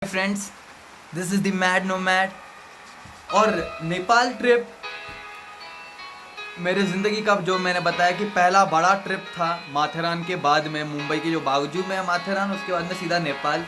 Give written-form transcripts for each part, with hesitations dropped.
Friends, this is the mad nomad. और Nepal trip मेरे ज़िंदगी का जो मैंने बताया कि पहला बड़ा ट्रिप था माथेरान के बाद में। मुंबई के जो बावजूद में माथेरान, उसके बाद में सीधा नेपाल।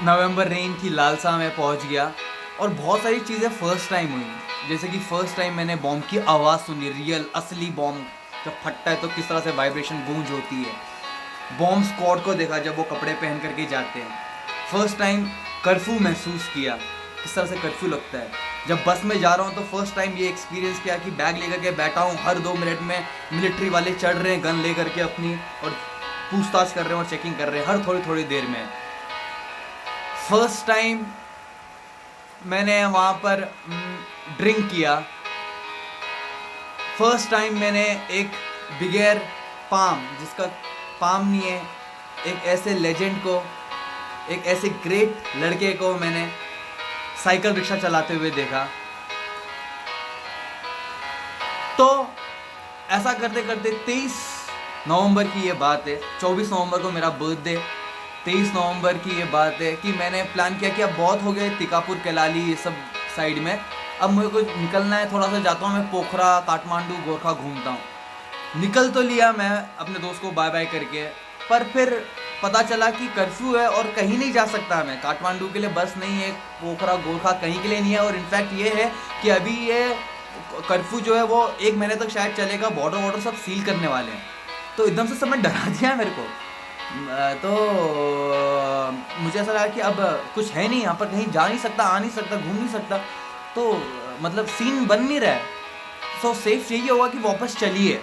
नवंबर रेन की लालसा में पहुंच गया और बहुत सारी चीज़ें फ़र्स्ट टाइम हुई। जैसे कि फ़र्स्ट टाइम मैंने बॉम्ब की आवाज़ सुनी, रियल असली बॉम्ब जब फटता है तो किस तरह से वाइब्रेशन गूंज होती है। बॉम्ब स्क्वाड को देखा जब वो कपड़े पहन करके जाते हैं। फर्स्ट टाइम कर्फ्यू महसूस किया, किस तरह से कर्फ्यू लगता है। जब बस में जा रहा हूँ तो फर्स्ट टाइम ये एक्सपीरियंस किया कि बैग लेकर के बैठा हूँ, हर 2 मिनट में मिलिट्री वाले चढ़ रहे हैं गन लेकर के अपनी, और पूछताछ कर रहे हैं और चेकिंग कर रहे हैं हर थोड़ी थोड़ी देर में। फर्स्ट टाइम मैंने वहाँ पर ड्रिंक किया। फर्स्ट टाइम मैंने एक बिगैर पाम, जिसका पाम नहीं है, एक ऐसे लेजेंड को, एक ऐसे ग्रेट लड़के को मैंने साइकिल रिक्शा चलाते हुए देखा। तो ऐसा करते करते 23 नवंबर की ये बात है, 24 नवंबर को मेरा बर्थडे, 23 नवंबर की ये बात है कि मैंने प्लान किया कि अब बहुत हो गए तिकापुर, कैलाली, ये सब साइड में, अब मुझे को निकलना है, थोड़ा सा जाता हूँ मैं पोखरा, काठमांडू, गोरखा घूमता हूँ। निकल तो लिया मैं अपने दोस्त को बाय बाय करके, पर फिर पता चला कि कर्फ्यू है और कहीं नहीं जा सकता मैं। काठमांडू के लिए बस नहीं है, पोखरा गोरखा कहीं के लिए नहीं है। और इनफैक्ट ये है कि अभी ये कर्फ्यू जो है वो 1 महीने तक शायद चलेगा, बॉर्डर सब सील करने वाले हैं। तो एकदम से सब डरा दिया मेरे को। तो मुझे ऐसा लगा कि अब कुछ है नहीं यहाँ पर, कहीं जा नहीं सकता, आ नहीं सकता, घूम नहीं सकता, तो मतलब सीन बन नहीं रहा है। सो सेफ यही होगा कि वापस चलिए।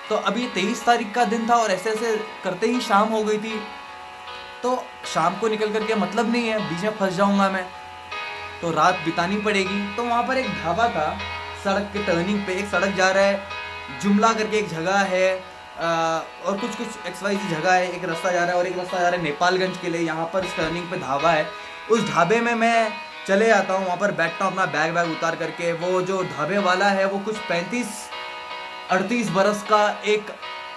तो अभी 23 तारीख का दिन था और ऐसे ऐसे करते ही शाम हो गई थी। तो शाम को निकल करके मतलब नहीं है, बीच में फंस जाऊंगा मैं, तो रात बितानी पड़ेगी। तो वहाँ पर एक ढाबा था, सड़क के टर्निंग पे एक सड़क जा रहा है, जुमला करके एक जगह है, और कुछ XYZ जगह है, एक रास्ता जा रहा है और एक रास्ता जा रहा है नेपालगंज के लिए। यहाँ पर इस टर्निंग पे ढाबा है, उस ढाबे में मैं चले जाता हूँ, वहाँ पर बैठता हूँ अपना बैग उतार करके। वो जो ढाबे वाला है वो कुछ 35-38 बरस का एक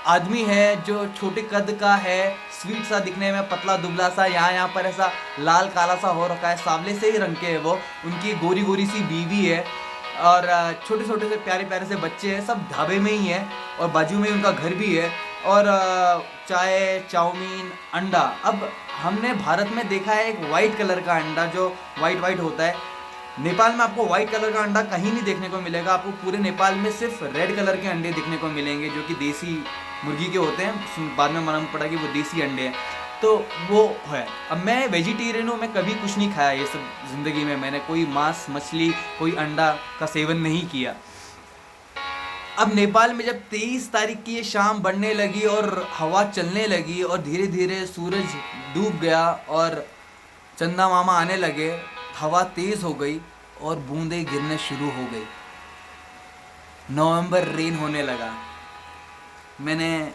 आदमी है, जो छोटे कद का है, स्वीट सा दिखने में, पतला दुबला सा, यहाँ पर ऐसा लाल काला सा हो रखा है, सांवले से ही रंग के है वो। उनकी गोरी गोरी सी बीवी है और छोटे छोटे से प्यारे प्यारे से बच्चे हैं, सब ढाबे में ही है, और बाजू में उनका घर भी है। और चाय, चाउमीन, अंडा। अब हमने भारत में देखा है एक वाइट कलर का अंडा जो वाइट होता है। नेपाल में आपको व्हाइट कलर का अंडा कहीं नहीं देखने को मिलेगा, आपको पूरे नेपाल में सिर्फ रेड कलर के अंडे देखने को मिलेंगे, जो कि देसी मुर्गी के होते हैं। बाद में मालूम पड़ा कि वो देसी अंडे हैं, तो वो है। अब मैं वेजिटेरियन हूँ, मैं कभी कुछ नहीं खाया ये सब ज़िंदगी में, मैंने कोई मांस, मछली, कोई अंडा का सेवन नहीं किया। अब नेपाल में जब 23 तारीख की ये शाम बढ़ने लगी और हवा चलने लगी और धीरे धीरे सूरज डूब गया और चंदा मामा आने लगे, हवा तेज़ हो गई और बूंदें गिरने शुरू हो गई। नवंबर रेन होने लगा। मैंने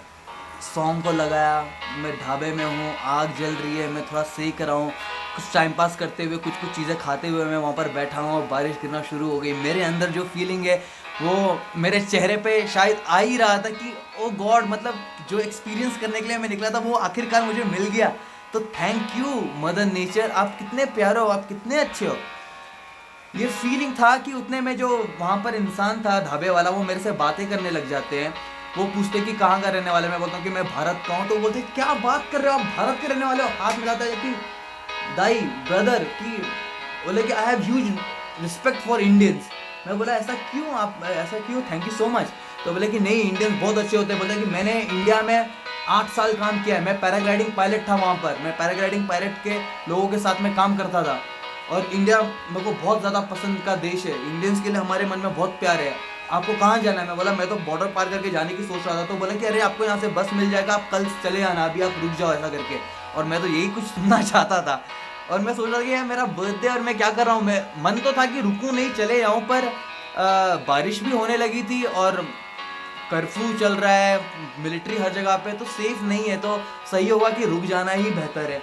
सॉन्ग को लगाया, मैं ढाबे में हूँ, आग जल रही है, मैं थोड़ा सेक रहा हूँ, कुछ टाइम पास करते हुए, कुछ चीज़ें खाते हुए मैं वहाँ पर बैठा हूँ और बारिश गिरना शुरू हो गई। मेरे अंदर जो फीलिंग है वो मेरे चेहरे पे शायद आ ही रहा था कि ओ गॉड, मतलब जो एक्सपीरियंस करने के लिए मैं निकला था वो आखिरकार मुझे मिल गया। तो थैंक यू मदर नेचर, आप कितने प्यारे हो, आप कितने अच्छे हो। ये फीलिंग था कि उतने में जो वहाँ पर इंसान था ढाबे वाला, वो मेरे से बातें करने लग जाते हैं। वो पूछते कि कहाँ का रहने वाले, मैं बोलता हूँ कि मैं भारत का हूँ। तो बोलते क्या बात कर रहे हो, आप भारत के रहने वाले हो, हाथ मिलाता है कि दाई ब्रदर, कि बोले कि I have huge respect for Indians. मैं बोला ऐसा क्यों, आप ऐसा क्यों, थैंक यू सो मच। तो बोले कि नहीं, इंडियंस बहुत अच्छे होते हैं। बोले कि मैंने इंडिया में 8 साल काम किया है, मैं पैराग्लाइडिंग पायलट था वहाँ पर, मैं पैराग्लाइडिंग पायलट के लोगों के साथ में काम करता था। और इंडिया मेरे को बहुत ज़्यादा पसंद का देश है, इंडियंस के लिए हमारे मन में बहुत प्यार है। आपको कहाँ जाना है? मैं बोला मैं तो बॉर्डर पार करके जाने की सोच रहा था। तो बोला कि अरे आपको यहाँ से बस मिल जाएगा, आप कल चले आना, अभी आप रुक जाओ, ऐसा करके। और मैं तो यही कुछ सुनना चाहता था और मैं सोच रहा था कि यार मेरा बर्थडे और मैं क्या कर रहा हूँ। मैं मन तो था कि रुकूँ नहीं, चले जाऊँ, पर बारिश भी होने लगी थी और कर्फ्यू चल रहा है, मिलिट्री हर जगह पे, तो सेफ नहीं है, तो सही होगा कि रुक जाना ही बेहतर है।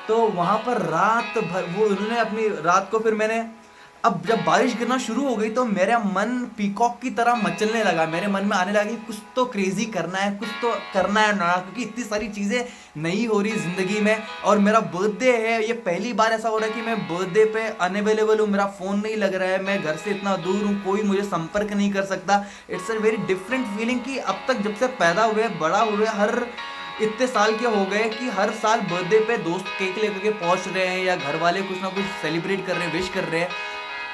तो वहाँ पर रात भर वो उन्होंने अपनी रात को, फिर मैंने अब जब बारिश गिरना शुरू हो गई तो मेरा मन पीकॉक की तरह मचलने लगा, मेरे मन में आने लगा कि कुछ तो क्रेजी करना है, कुछ तो करना है ना, क्योंकि इतनी सारी चीज़ें नई हो रही ज़िंदगी में। और मेरा बर्थडे है, ये पहली बार ऐसा हो रहा है कि मैं बर्थडे पे अनअवेलेबल हूँ, मेरा फ़ोन नहीं लग रहा है, मैं घर से इतना दूर हूँ, कोई मुझे संपर्क नहीं कर सकता। It's a very different feeling कि अब तक जब से पैदा हुए बड़ा हुए हर इतने साल के हो गए कि हर साल बर्थडे पे दोस्त केक लेकर के पहुंच रहे हैं या घर वाले कुछ ना कुछ सेलिब्रेट कर रहे हैं, विश कर रहे हैं।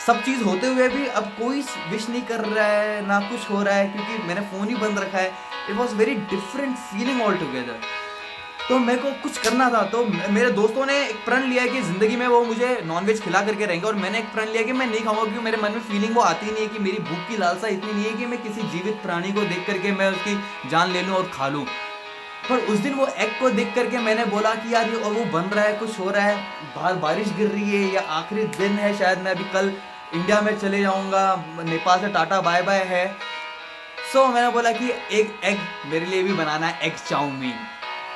सब चीज़ होते हुए भी अब कोई विश नहीं कर रहा है, ना कुछ हो रहा है, क्योंकि मैंने फ़ोन ही बंद रखा है। It was very different feeling all together. तो मेरे को कुछ करना था, तो मेरे दोस्तों ने एक प्रण लिया कि ज़िंदगी में वो मुझे नॉनवेज खिला करके रहेंगे, और मैंने एक प्रण लिया कि मैं नहीं खाऊंगा, क्योंकि मेरे मन में फीलिंग वो आती नहीं है कि मेरी भूख की लालसा इतनी नहीं है कि मैं किसी जीवित प्राणी को देख करके मैं उसकी जान ले लूँ और खा लूँ। पर उस दिन वो एग को देख करके मैंने बोला कि यार ये, और वो बन रहा है, कुछ हो रहा है, बाहर बारिश गिर रही है या आखिरी दिन है, शायद मैं अभी कल इंडिया में चले जाऊंगा, नेपाल से टाटा बाय बाय है। सो मैंने बोला कि एक एग मेरे लिए भी बनाना है, एग चाउमीन।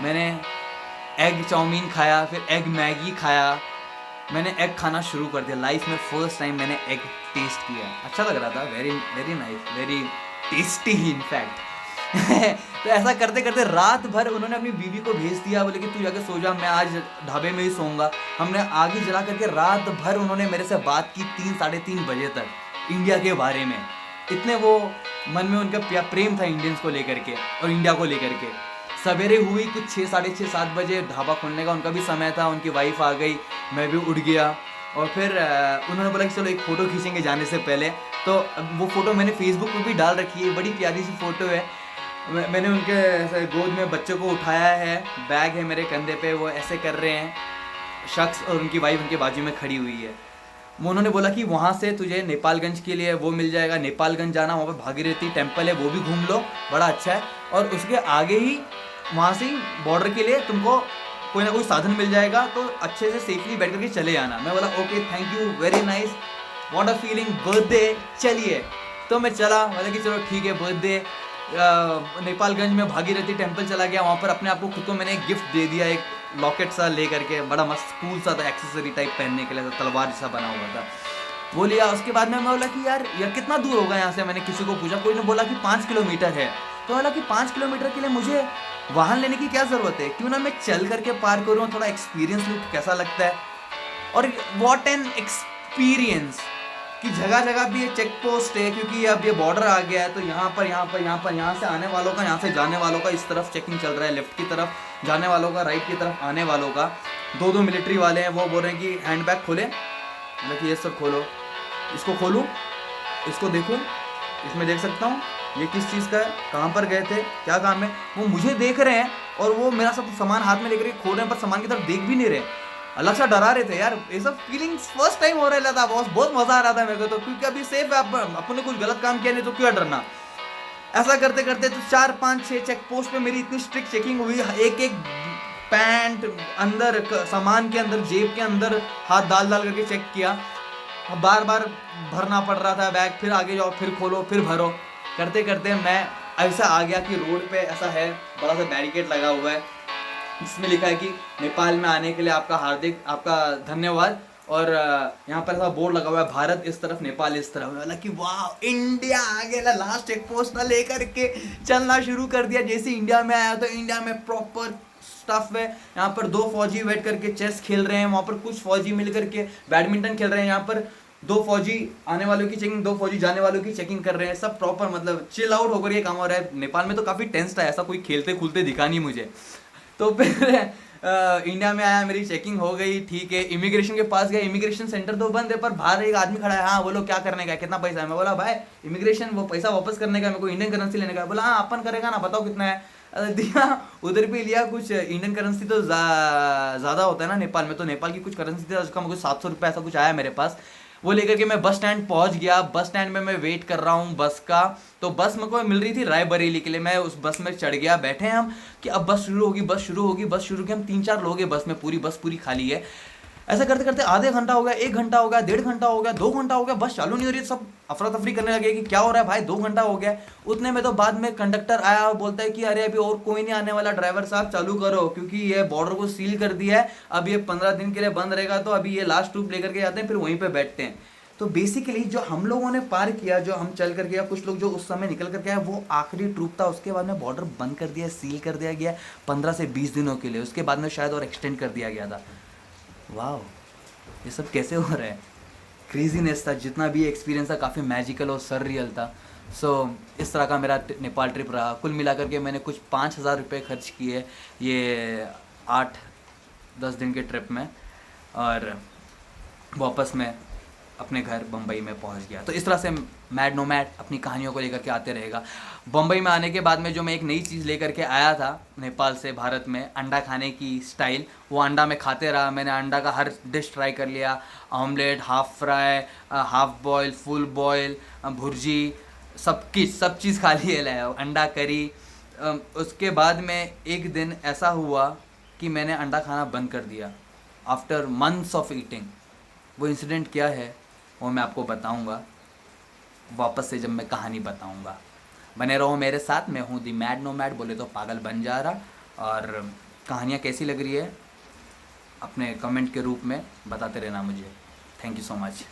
मैंने एग चाउमीन खाया, फिर एग मैगी खाया, मैंने एग खाना शुरू कर दिया। लाइफ में फर्स्ट टाइम मैंने एग टेस्ट किया, अच्छा लग रहा था, very very nice, very tasty ही इनफैक्ट। तो ऐसा करते करते रात भर उन्होंने अपनी बीवी को भेज दिया, बोले कि तू जाके सो जा, मैं आज ढाबे में ही सोऊंगा। हमने आग ही जला करके रात भर उन्होंने मेरे से बात की 3 साढ़े 3 बजे तक इंडिया के बारे में। इतने वो मन में उनका प्रेम था इंडियंस को लेकर के और इंडिया को लेकर के। सवेरे हुई कुछ 6 साढ़े 6 7 बजे, ढाबा खोलने का उनका भी समय था, उनकी वाइफ आ गई, मैं भी उठ गया। और फिर उन्होंने बोला कि चलो एक फ़ोटो खींचेंगे जाने से पहले। तो वो फ़ोटो मैंने फेसबुक पर भी डाल रखी है, बड़ी प्यारी सी फ़ोटो है। मैंने उनके ऐसे गोद में बच्चों को उठाया है, बैग है मेरे कंधे पे, वो ऐसे कर रहे हैं शख्स, और उनकी वाइफ उनके बाजू में खड़ी हुई है। उन्होंने बोला कि वहाँ से तुझे नेपालगंज के लिए वो मिल जाएगा, नेपालगंज जाना, वहाँ पर भागीरथी टेम्पल है, वो भी घूम लो, बड़ा अच्छा है। और उसके आगे ही वहाँ से ही बॉर्डर के लिए तुमको कोई ना कोई साधन मिल जाएगा, तो अच्छे से सेफली बैठ करके चले आना। मैं बोला okay thank you, very nice, what a feeling, birthday, चलिए। तो मैं चला, बोला कि चलो ठीक है बर्थडे। नेपालगंज में भागीरथी टेम्पल चला गया, वहाँ पर अपने आप को खुद को मैंने एक गिफ्ट दे दिया, एक लॉकेट सा ले करके, बड़ा मस्त कूल सा था, एक्सेसरी टाइप पहनने के लिए, तलवार जैसा बना हुआ था, वो लिया। उसके बाद में मैं बोला कि यार कितना दूर होगा यहाँ से, मैंने किसी को पूछा, कोई ने बोला कि 5 किलोमीटर है। तो बोला कि 5 किलोमीटर के लिए मुझे वाहन लेने की क्या ज़रूरत है, क्यों ना मैं चल करके पार करूँ, थोड़ा एक्सपीरियंस लूँ कैसा लगता है। और व्हाट एन एक्सपीरियंस कि जगह जगह भी ये चेक पोस्ट है, क्योंकि अब ये बॉर्डर आ गया है, तो यहाँ से आने वालों का, यहाँ से जाने वालों का इस तरफ चेकिंग चल रहा है, लेफ्ट की तरफ जाने वालों का, राइट की तरफ आने वालों का। 2 मिलिट्री वाले हैं, वो बोल रहे हैं कि हैंडबैग खोले, मतलब कि ये सब खोलो, इसको खोलूँ, इसको देखूँ, इसमें देख सकता हूँ ये किस चीज़ का है, कहाँ पर गए थे, क्या काम है। वो मुझे देख रहे हैं और वो मेरा सब सामान हाथ में लेकर के खोल रहे हैं, पर सामान की तरफ देख भी नहीं रहे, अलग सा डरा रहे थे। यार ये सब फीलिंग्स फर्स्ट टाइम हो रहा था, बहुत मजा आ रहा था मेरे को, तो क्योंकि अभी सेफ है, अपन ने कुछ गलत काम किया नहीं तो क्यों डरना। ऐसा करते करते तो 4 5 6 चेक पोस्ट पे मेरी इतनी स्ट्रिक्ट चेकिंग हुई, एक एक पैंट अंदर, सामान के अंदर, जेब के अंदर हाथ डाल डाल करके चेक किया, बार बार भरना पड़ रहा था बैग, फिर आगे जाओ, फिर खोलो, फिर भरो। करते करते मैं ऐसा आ गया कि रोड पे ऐसा है, बड़ा सा बैरिकेड लगा हुआ है, इसमें लिखा है कि नेपाल में आने के लिए आपका धन्यवाद। और यहाँ पर ऐसा बोर्ड लगा हुआ है, भारत इस तरफ, नेपाल इस तरफ। मतलब कि वाह, इंडिया आ गया, लास्ट चेक पोस्ट ना लेकर के चलना शुरू कर दिया। जैसे इंडिया में आया तो इंडिया में प्रॉपर स्टफ है। यहाँ पर 2 फौजी बैठ करके चेस खेल रहे हैं, वहाँ पर कुछ फौजी मिल करके बैडमिंटन खेल रहे हैं, यहाँ पर 2 फौजी आने वालों की चेकिंग, 2 फौजी जाने वालों की चेकिंग कर रहे हैं। सब प्रॉपर मतलब चिल आउट होकर ये काम हो रहा है। नेपाल में तो काफ़ी टेंस था, ऐसा कोई खेलते खुलते दिखा नहीं मुझे। तो फिर इंडिया में आया, मेरी चेकिंग हो गई, ठीक है। इमिग्रेशन के पास गया, इमिग्रेशन सेंटर तो बंद है, पर बाहर एक आदमी खड़ा है। हाँ बोलो क्या करने का है, कितना पैसा है। मैं बोला भाई इमिग्रेशन वो पैसा वापस करने का, मेरे को इंडियन करेंसी लेने का। बोला हाँ अपन करेगा ना, बताओ कितना है। दिया, उधर भी लिया। कुछ इंडियन करेंसी तो ज़्यादा होता है ना नेपाल में, तो नेपाल की कुछ करेंसी थी, उसका मुझे 700 रुपये ऐसा कुछ आया मेरे पास। वो लेकर के मैं बस स्टैंड पहुंच गया। बस स्टैंड में मैं वेट कर रहा हूँ बस का। तो बस मेरे को मिल रही थी रायबरेली के लिए। मैं उस बस में चढ़ गया, बैठे हैं हम कि अब बस शुरू होगी, बस शुरू होगी, बस शुरू होगी। हम 3-4 लोग हैं बस में, पूरी बस पूरी खाली है। ऐसा करते करते आधे घंटा हो गया, 1 घंटा हो गया, 1.5 घंटा हो गया, 2 घंटा हो गया, बस चालू नहीं हो रही। सब अफरा तफरी करने लगे कि क्या हो रहा है भाई, 2 घंटा हो गया। उतने में तो बाद में कंडक्टर आया और बोलता है कि अरे अभी और कोई नहीं आने वाला, ड्राइवर साहब चालू करो, क्योंकि ये बॉर्डर को सील कर दिया है, अब ये 15 दिन के लिए बंद रहेगा, तो अभी ये लास्ट ट्रिप लेकर के जाते हैं, फिर वहीं पर बैठते हैं। तो बेसिकली जो हम लोगों ने पार किया, जो हम चल कर गया, कुछ लोग जो उस समय निकल कर गया, वो आखिरी ट्रूप था। उसके बाद में बॉर्डर बंद कर दिया, सील कर दिया गया 15 से 20 दिनों के लिए। उसके बाद में शायद और एक्सटेंड कर दिया गया था। वाह, ये सब कैसे हो रहा है। क्रेजीनेस था, जितना भी एक्सपीरियंस था काफ़ी मैजिकल और सररियल था। सो इस तरह का मेरा नेपाल ट्रिप रहा। कुल मिलाकर के मैंने कुछ 5,000 रुपये खर्च किए ये 8-10 दिन के ट्रिप में, और वापस मैं अपने घर बम्बई में पहुंच गया। तो इस तरह से मैड नोमैड अपनी कहानियों को लेकर के आते रहेगा। बम्बई में आने के बाद में जो मैं एक नई चीज़ लेकर के आया था नेपाल से भारत में, अंडा खाने की स्टाइल, वो अंडा मैं खाते रहा। मैंने अंडा का हर डिश ट्राई कर लिया, omelette, half fry, half boil, full boil, भुर्जी, सब चीज़ खा ली है, अंडा करी। उसके बाद में एक दिन ऐसा हुआ कि मैंने अंडा खाना बंद कर दिया आफ्टर मंथ्स ऑफ ईटिंग। वो इंसिडेंट क्या है वो मैं आपको बताऊंगा वापस से जब मैं कहानी बताऊंगा। बने रहो मेरे साथ। मैं हूँ दी मैड नो मैड, बोले तो पागल बन जा रहा। और कहानियाँ कैसी लग रही है अपने कमेंट के रूप में बताते रहना मुझे। Thank you so much.